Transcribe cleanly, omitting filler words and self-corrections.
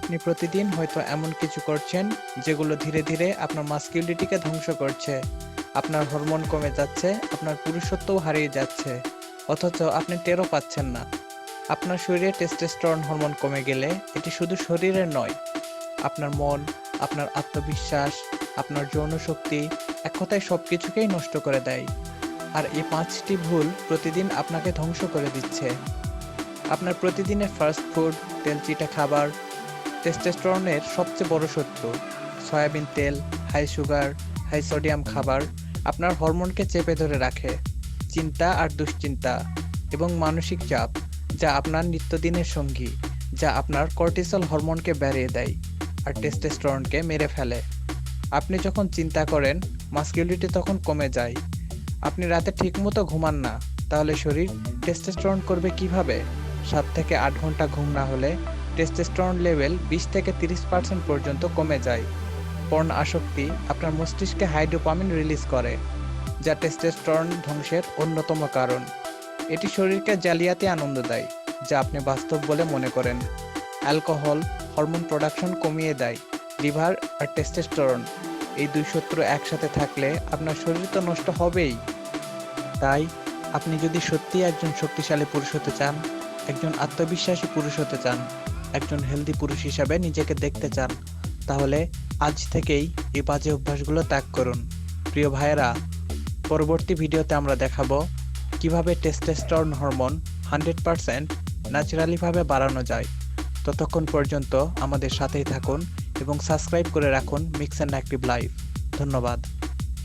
আপনি প্রতিদিন হয়তো এমন কিছু করছেন যেগুলো ধীরে ধীরে আপনার মাস্কুলিটিকে ধ্বংস করছে। আপনার হরমোন কমে যাচ্ছে, আপনার পুরুষত্বও হারিয়ে যাচ্ছে, অথচ আপনি টেরও পাচ্ছেন না। আপনার শরীরে টেস্টোস্টেরন হরমোন কমে গেলে এটি শুধু শরীরের নয়, আপনার মন, আপনার আত্মবিশ্বাস, আপনার যৌন শক্তি, এক কথায় সবকিছুকেই নষ্ট করে দেয়। আর এই 5টি ভুল প্রতিদিন আপনাকে ধ্বংস করে দিচ্ছে। আপনার প্রতিদিনের ফাস্ট ফুড, তেলচিটে খাবার, টেস্টোস্টেরনের সবচেয়ে বড় শত্রু। সয়াবিন তেল, হাই সুগার, হাই সোডিয়াম খাবার আপনার হরমোনকে চেপে ধরে রাখে। চিন্তা আর দুশ্চিন্তা এবং মানসিক চাপ, যা আপনার নিত্যদিনের সঙ্গী, যা আপনার কর্টিসল হরমোনকে বাড়িয়ে দেয় আর টেস্টোস্টেরনকে মেরে ফেলে। আপনি যখন চিন্তা করেন, মাস্কুলিটি তখন কমে যায়। আপনি রাতে ঠিকমতো ঘুমান না, তাহলে শরীর টেস্টোস্টেরন করবে কিভাবে? 7 থেকে 8 ঘন্টা ঘুম না হলে টেস্টোস্টেরন লেভেল 20 থেকে 30% পর্যন্ত কমে যায়। পর্ন আসক্তি আপনার মস্তিষ্কে হাই ডোপামিন রিলিজ করে, যা টেস্টোস্টেরন ধ্বংসের অন্যতম কারণ। এটি শরীরকে জালিয়াতি আনন্দ দেয়, যা আপনি বাস্তব বলে মনে করেন। অ্যালকোহল হরমোন প্রোডাকশন কমিয়ে দেয়। লিভার আর টেস্টোস্টেরন, এই দুই শত্রু একসাথে থাকলে আপনার শরীর তো নষ্ট হবেই। তাই আপনি যদি সত্যিই একজন শক্তিশালী পুরুষ হতে চান, একজন আত্মবিশ্বাসী পুরুষ হতে চান, একজন হেলদি পুরুষ হিসাবে নিজেকে দেখতে চান, তাহলে আজ থেকেই এই বাজে অভ্যাসগুলো ত্যাগ করুন। প্রিয় ভাইয়েরা, পরবর্তী ভিডিওতে আমরা দেখাবো কিভাবে টেস্টোস্টেরন হরমোন 100% ন্যাচারালিভাবে বাড়ানো যায়। ততক্ষণ পর্যন্ত আমাদের সাথেই থাকুন এবং সাবস্ক্রাইব করে রাখুন মিক্স অ্যান্ড অ্যাক্টিভ লাইফ। ধন্যবাদ।